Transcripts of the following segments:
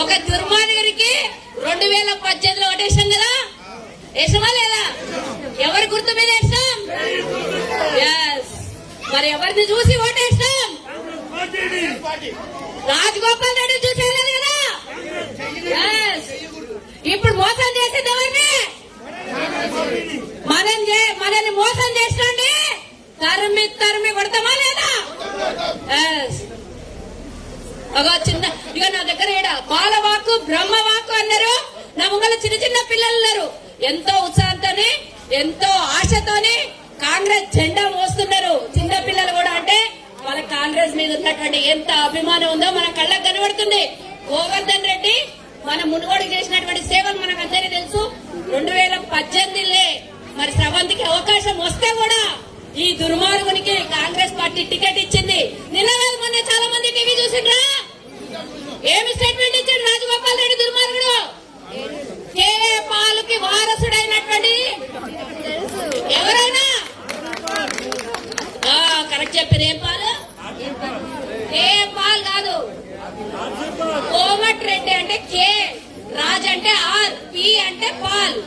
ఒక దుర్మార్గుడికి 2018లో ఓటేసాం కదా, వేసామా లేదా? ఎవరి గుర్తు మీద వేసాం? మరి ఎవరిని చూసి ఓటేస్తాం? రాజగోపాల్ రెడ్డి చూసి వెళ్ళాలి కదా. ఇప్పుడు మోసం చేసేది ఎవరిని? మనల్ని మోసం చేసినండి తరిమి కొడతామా లేదా? చిన్న ఇక నా దగ్గర బాలవాకు బ్రహ్మవాకు అన్నారు. నా ముంగల చిన్న చిన్న పిల్లలు ఉన్నారు. ఎంతో ఉత్సాహంతోని ఎంతో ఆశతోని కాంగ్రెస్ జెండా మోస్తున్నారు చిన్న పిల్లలు కూడా. అంటే వాళ్ళ కాంగ్రెస్ మీద ఉన్నటువంటి ఎంత అభిమానం ఉందో మన కళ్ళకు కనబడుతుంది. గోవర్ధన్ రెడ్డి మన మునుగోడు చేసినటువంటి సేవలు మనకు అందరికీ తెలుసు. 2018 మరి స్రవంతికి అవకాశం వస్తే కూడా ఈ దుర్మార్గునికి కాంగ్రెస్ పార్టీ టికెట్ ఇచ్చింది. నిన్న మొన్న చాలా మంది టీవీ చూసిండ్రా, ఏమి స్టేట్మెంట్ ఇచ్చాడు రాజగోపాల్ రెడ్డి దుర్మార్గుడు? కేఏ పాల్కి వారసుడైనటువంటి ఎవరైనా కరెక్ట్ చెప్పారు. ఏం పాలు? కేఏ పాల్ కాదు, కోమట్ రెడ్డి అంటే కే, రాజ్ అంటే ఆర్, పి అంటే పాల్,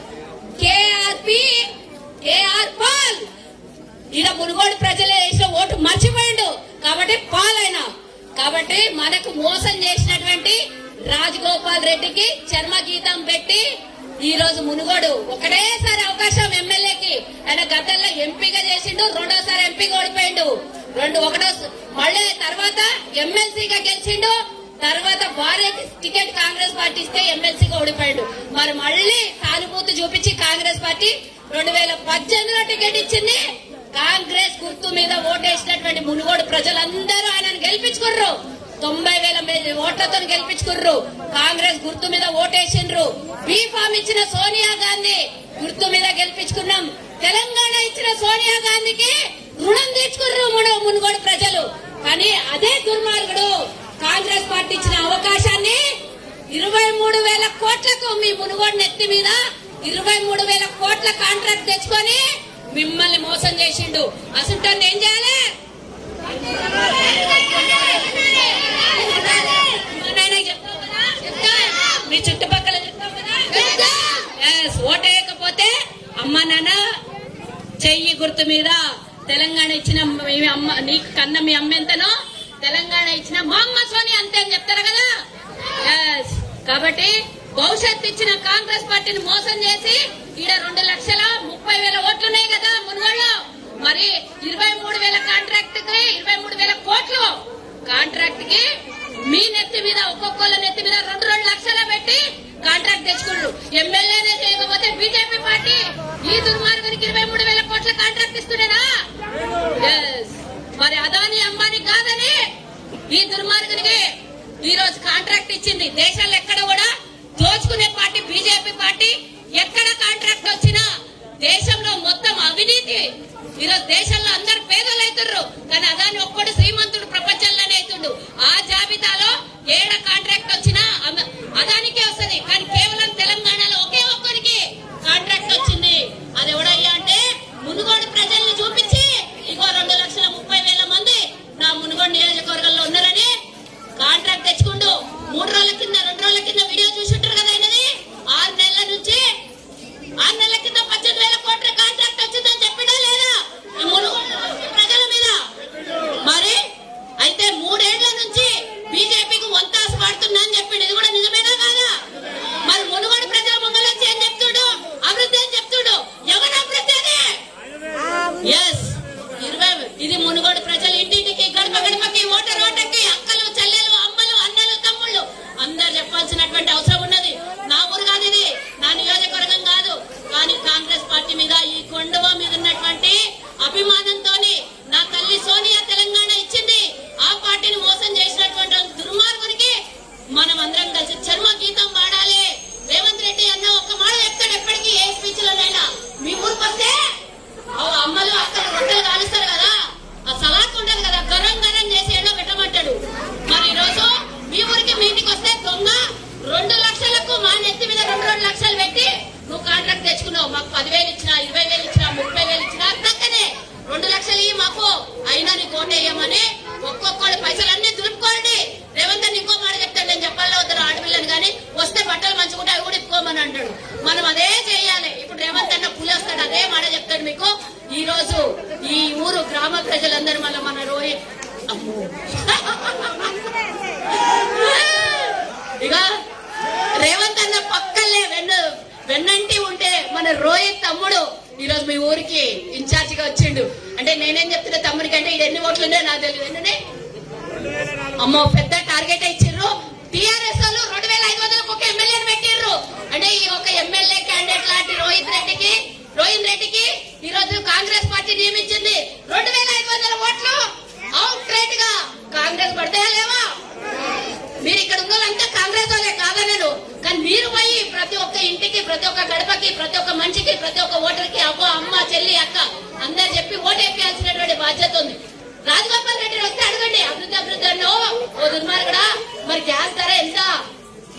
కేఆర్పి కేఆర్ పాల్. ఈయన మునుగోడు ప్రజలు వేసిన ఓటు మర్చిపోయిండు కాబట్టి పాలైనా. కాబట్టి మనకు మోసం చేసినటువంటి రాజగోపాల్ రెడ్డికి చర్మగీతం పెట్టి ఈ రోజు మునుగోడు ఒకటేసారి అవకాశం ఎమ్మెల్యేకి. ఆయన గతంలో ఎంపీగా చేసిండు, రెండోసారి ఎంపీగా ఓడిపోయిండు. మళ్ళీ తర్వాత ఎమ్మెల్సీగా గెలిచిండు. తర్వాత భార్యకి టికెట్ కాంగ్రెస్ పార్టీ ఇస్తే ఎమ్మెల్సీగా ఓడిపోయాడు. మరి మళ్ళీ సానుభూతి చూపించి కాంగ్రెస్ పార్టీ 2018లో టికెట్ ఇచ్చింది. కాంగ్రెస్ గుర్తు మీద ఓటేసినటువంటి మునుగోడు ప్రజలందరూ ఆయనను గెలిపించుకుర్రు. 90,000 ఓట్లతో గెలిపించుకుర్రు. కాంగ్రెస్ గుర్తు మీద ఓటేసిండ్రు. బీఫామ్ ఇచ్చిన సోనియా గాంధీ గుర్తు మీద గెలిపించుకున్నాం. తెలంగాణ ఇచ్చిన సోనియా గాంధీకి రుణం తీర్చుకుర్రు మునుగోడు ప్రజలు. కానీ అదే దుర్మార్గుడు కాంగ్రెస్ పార్టీ ఇచ్చిన అవకాశాన్ని 23,000 కోట్లకు మీ మునుగోడు నెత్తి మీద 23,000 కోట్ల కాంట్రాక్ట్ తెచ్చుకొని మిమ్మల్ని మోసం చేసిండు. అసలు ఏం చేయాలి? మీ చుట్టుపక్కల చెప్తాం కదా, ఓటేయకపోతే అమ్మ నాన్న చెయ్యి గుర్తు మీద తెలంగాణ ఇచ్చిన అమ్మ, నీకు కన్న మీ అమ్మ ఎంతనో తెలంగాణ ఇచ్చిన మా అమ్మ సోని అంతే అని చెప్తారు కదా. కాబట్టి భవిష్యత్తు ఇచ్చిన కాంగ్రెస్ పార్టీని మోసం చేసి ఈడ 2,30,000 ఓట్లున్నాయి కదా మునుగోడులో. మరి 23,000 కాంట్రాక్ట్ కి 23,000 కోట్లు కాంట్రాక్ట్ కి మీ నెత్తి మీద ఒక్కొక్కళ్ళ నెత్తి మీద 2 లక్షలు పెట్టి కాంట్రాక్ట్ తెచ్చుకున్నారు. ఎమ్మెల్యేనే చేయకపోతే బీజేపీ పార్టీ ఈ దుర్మార్గునికి 23,000 కోట్ల కాంట్రాక్ట్ ఇస్తుండేనా? మరి అదాని అంబానీ కాదని ఈ దుర్మార్గునికి ఈ రోజు కాంట్రాక్ట్ ఇచ్చింది. దేశాల్లో ఎక్కడ కూడా దోచుకునే పార్టీ బీజేపీ పార్టీ. ఎక్కడ కాంట్రాక్ట్ వచ్చినా దేశంలో మొత్తం అవినీతి. ఈరోజు దేశంలో అందరు పేదలు అవుతున్నారు, కానీ అదాని ఒక్కడు శ్రీమంతుడు ప్రపంచంలోనే అవుతుండు. ఆ జాబితాలో ఏడ కాంట్రాక్ట్ వచ్చినా అదానికే వస్తుంది, కానీ కేవలం తెలంగాణలో ఒకే ఒక్కరికి కాంట్రాక్ట్ వచ్చింది. అది ఎవడయ్యా అంటే మునుగోడు ప్రజల్ని చూపించి ఇగో 2,30,000 మంది నా మునుగోడు నియోజకవర్గంలో ఉన్నారని కాంట్రాక్ట్ తెచ్చుకుంటూ 2 రోజుల కింద వీడియో చూసుంటారు కదా. ఆయనది 6 నెలల నుంచి 6 నెలల కింద 18,000 కోట్ల కాంట్రాక్ట్ వచ్చిందని చెప్పినా లేదా ఈ మునుగోడు ప్రజల మీద? మరి అయితే 3 ఏళ్ల నుంచి బీజేపీకి వంతాసు పాడుతున్నా అని చెప్పిండు. ఇది కూడా నిజమేనా కాదా? మరి మునుగోడు ప్రజల ముంగలొచ్చి ఏం చెప్తుడు? అభివృద్ధి అని చెప్తుడు. ఎవరి అభివృద్ధి అని? ఇది మునుగోడు ప్రజలు ఇంటింటికి గడప గడపకి ఓటర్ ఓటర్కి అక్కలు చెల్లెలు అమ్మలు అన్నలు తమ్ముళ్ళు అందరు చెప్పాల్సినటువంటి అవసరం ఉన్నది. నా ఊరు కాదు ఇది, నా నియోజకవర్గం కాదు. కానీ కాంగ్రెస్ పార్టీ మీద ఈ కొండవ మీద ఉన్నటువంటి అభిమానంతో నా తల్లి సోనియా తెలంగాణ ఇచ్చింది. ఆ పార్టీని మోసం చేసినటువంటి దుర్మార్గునికి మనం అందరం కలిసి చర్మ గీతం పాడాలి. రేవంత్ రెడ్డి అన్న ఒక్క మాట చెప్తాడు ఎప్పటికీ, ఏ స్పీచ్ లోనైనా. మీ ఊరికి వస్తే అమ్మలు అక్కడ రొట్టెలు కాలుస్తారు కదా, ఆ సలాక్ ఉంటది కదా, గరం గరం చేసి ఎండో పెట్టమంటాడు. మరి ఈ రోజు మీ ఊరికి మీ ఇంటికి వస్తే దొంగ 2 లక్షలకు మా నెత్తి మీద 2 లక్షలు పెట్టి నువ్వు కాంట్రాక్ట్ తెచ్చుకున్నావు. మాకు 10,000 ఇచ్చినా 20,000 ఇచ్చినా 30,000 ఇచ్చినా తక్కనే 2 లక్షలు ఇవి మాకు, అయినా నీకు ఓటేయమని ఒక్కొక్కళ్ళు పైసలన్నీ దులుపుకోండి. రేవంత్ ఇంకో మాట చెప్తాడు, నేను చెప్పాలి వద్దరు ఆడపిల్లని కానీ వస్తే బట్టలు మంచుకుంటే అవి కూడా ఇప్పుకోమని అంటాడు. మనం అదే చేయాలి. ఇప్పుడు రేవంత్ అన్న పులి వస్తాడు, అదే మాట చెప్తాడు మీకు. ఈ రోజు ఈ ఊరు గ్రామ ప్రజలందరూ మళ్ళీ మన రోహిత్ ఇక రేవంత్ అన్న పక్కలే వెన్నంటి ఉంటే మన రోహిత్ తమ్ముడు ఈరోజు మీ ఊరికి ఇన్ఛార్జ్ గా వచ్చిండు. అంటే నేనేం చెప్తున్నా తమ్ముడికి అంటే ఇది ఎన్ని ఓట్లు ఉన్నాయో నాకు తెలియదు. ఏంటంటే అమ్మో పెద్ద టార్గెట్ ఇచ్చిర్రు. టీఆర్ఎస్ వాళ్ళు 2500 ఒక ఎమ్మెల్యేని పెట్టిర్రు. అంటే ఈ ఒక ఎమ్మెల్యే క్యాండిడేట్ లాంటి రోహిత్ రెడ్డికి ఈ రోజు కాంగ్రెస్ పార్టీ నియమించింది 2500 ఓట్లు అవుట్ రేట్ గా. కాంగ్రెస్ పడతాయా లేవా? మీరు ఇక్కడ ఉన్న వాళ్ళంతా కాంగ్రెస్ వాళ్ళే కాదనరు, కానీ మీరు పోయి ప్రతి ఒక్క ఇంటికి, ప్రతి ఒక్క గడపకి, ప్రతి ఒక్క మనిషికి, ప్రతి ఒక్క ఓటర్కి అబ్బో అమ్మ చెల్లి అక్క అందరు చెప్పి ఓటు వేయాల్సినటువంటి బాధ్యత ఉంది. రాజగోపాల్ రెడ్డి వస్తే అడగండి, అభివృద్ధి అన్నో ఓ దుర్మార్గుడా మరి గ్యాస్ ధర ఎంత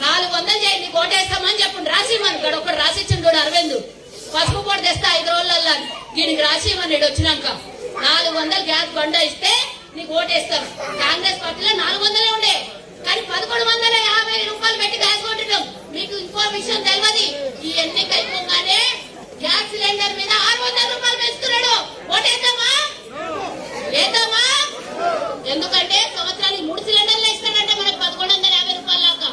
400 చేయండి ఓటేస్తామని చెప్పండి. రాసిమని గడ ఒకటి రాసిచ్చింది కూడా అరవింద్ పసుపు పొడి తెస్తా 5 రోజులల్లా దీనికి రాసిమని వచ్చినాక 400 గ్యాస్ బండ ఇస్తే నీకు ఓటేస్తాం. కాంగ్రెస్ పార్టీలో 400 ఉండే, కానీ 1150 రూపాయలు పెట్టి గ్యాస్ కొట్టడం. మీకు ఇంకో విషయం తెలియదు, ఈ ఎన్నిక అయిపోగానే గ్యాస్ సిలిండర్ మీద 600 రూపాయలు పెంచుతున్నాడు. ఓటేద్దామా? ఏద్దామా? ఎందుకంటే సంవత్సరానికి 3 సిలిండర్లు ఇస్తాడంటే మనకు 1150 రూపాయల దాకా.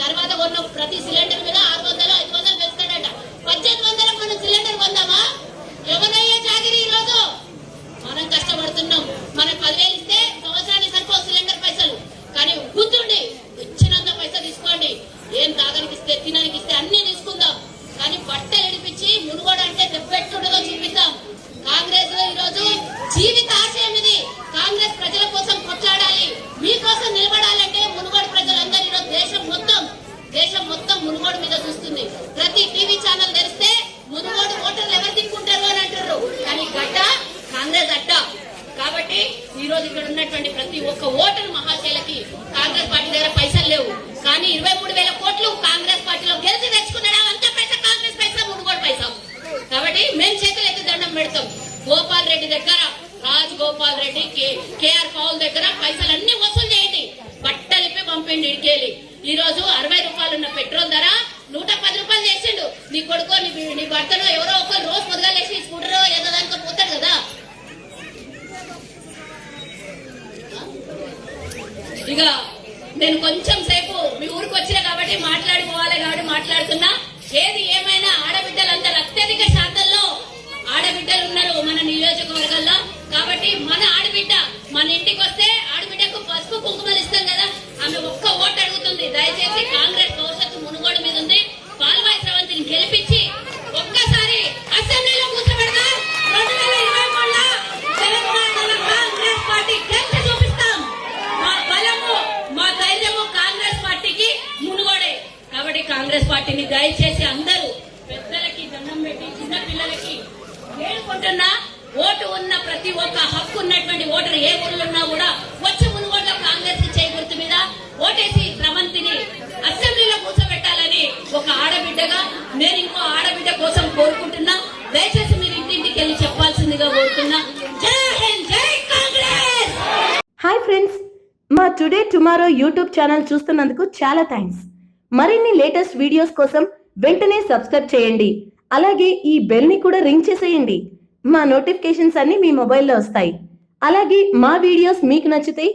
తర్వాత కొన్న ప్రతి సిలిండర్ మీద 600, 500 పెంచుతాడట. 1800 మనం సిలిండర్ కొందామా? ఎవరయ్యే చాగిరి ఈ రోజు మనం కష్టపడుతున్నాం. మనకు 10,000 ఇస్తే సంవత్సరానికి సరిపో సిలిండర్ పైసలు. కానీ గుర్తుండి ఇచ్చినంత పైసలు తీసుకోండి. ఏం తాగడానికి ఇస్తే, తినడానికి ఇస్తే అన్ని తీసుకుందాం. కానీ బట్ట ఎడిపించి మునుగోడు అంటే దెబ్బెట్టుండదో చూపిద్దాం. కాంగ్రెస్ ఈ రోజు జీవిత ఆశయం ఇది. కాంగ్రెస్ ప్రజల కోసం కొట్లాడాలి, మీకోసం నిలబడాలంటే మునుగోడు ప్రజలందరూ ఈరోజు దేశం మొత్తం మునుగోడు మీద చూస్తుంది. ప్రతి టీవీ ఛానల్ తెరిస్తే మునుగోడు ఓటర్లు ఎవరు దిక్కుంటారు అని అంటారు, కానీ గడ్డ కాంగ్రెస్ అడ్డ. కాబట్టి ఈ రోజు ఇక్కడ ఉన్నటువంటి ప్రతి ఒక్క ఓటర్ మహాశైలకి కాంగ్రెస్ పార్టీ దగ్గర పైసలు లేవు, కానీ 23,000 కోట్లు కాంగ్రెస్ పార్టీలో గెలిచి తెచ్చుకున్నాడు. అంత పైసా కాంగ్రెస్ పైసా, మునుగోడు పైసా. కాబట్టి మేము చేతులు ఎత్తి దండం పెడతాం. గోపాల్ రెడ్డి దగ్గర, రాజగోపాల్ రెడ్డి, కేఆర్ పౌల్ దగ్గర పైసలన్నీ వసూలు చేయండి. బట్టలిప్పి పంపిండి ఇడికేలి. ఈ రోజు 60 రూపాయలు ఉన్న పెట్రోల్ ధర 110 రూపాయలు చేసిండు. నీ కొడుకో నీ భర్తలో ఎవరో ఒకరు రోజు పొద్దుగా లేచి స్కూటర్ ఏదో దానికో పోతాడు కదా. ఇక నేను కొంచెం సేపు మీ ఊరికి వచ్చినా కాబట్టి మాట్లాడుకోవాలి కాబట్టి మాట్లాడుతున్నా. ఏది ఏమైనా ఆడబిడ్డలందరూ అత్యధిక శాతంలో ఆడబిడ్డలు ఉన్నారు మన నియోజకవర్గంలో. కాబట్టి మన ఆడబిడ్డ మన ఇంటికి వస్తే ఆడబిడ్డకు పసుపు కుంకుమలు ఇస్తాం కదా, ఆమె ఒక్క ఓటు అడుగుతుంది. దయచేసి కాంగ్రెస్ భవిష్యత్తు మునుగోడు మీద ఉంది. పాల్వాయి స్రవంతిని గెలిపించి ఒక్కసారి అసెంబ్లీలో కూర్చోబెడదాం. 2023లో తెలంగాణలో కాంగ్రెస్ పార్టీ గెలిచి చూపిస్తాం. మా బలము, మా ధైర్యము కాంగ్రెస్ పార్టీకి మునుగోడే. కాబట్టి కాంగ్రెస్ పార్టీని దయచేసి అందరూ పెద్దలకి దండం పెట్టి చిన్న పిల్లలకి వేడుకుంటున్నా. ఓటు ఉన్న ప్రతి ఒక్క హక్కు ఉన్నటువంటి ఓటర్ ఏ ఊర్లో ఉన్నా కూడా వచ్చి మునుగోడులో కాంగ్రెస్ చేయి గుర్తు మీద ఓటేసి స్రవంతిని అసెంబ్లీలో కూర్చోబెట్టాలని ఒక ఆడబిడ్డగా నేను ఇంకో ఆడబిడ్డ కోసం కోరుకుంటున్నా. దయచేసి మీరు ఇంటింటికి వెళ్ళి చెప్పాల్సిందిగా కోరుతున్నా. జై హింద్, జై కాంగ్రెస్. హాయ్ ఫ్రెండ్స్, మా టుడే టుమారో యూట్యూబ్ ఛానల్ చూస్తున్నందుకు చాలా థ్యాంక్స్. మరిన్ని లేటెస్ట్ వీడియోస్ కోసం వెంటనే సబ్స్క్రైబ్ చేయండి. అలాగే ఈ బెల్ ని కూడా రింగ్ చేసేయండి. మా నోటిఫికేషన్స్ అన్ని మీ మొబైల్లో వస్తాయి. అలాగే మా వీడియోస్ మీకు నచ్చితే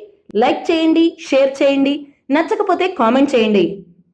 లైక్ చేయండి, షేర్ చేయండి, నచ్చకపోతే కామెంట్ చేయండి.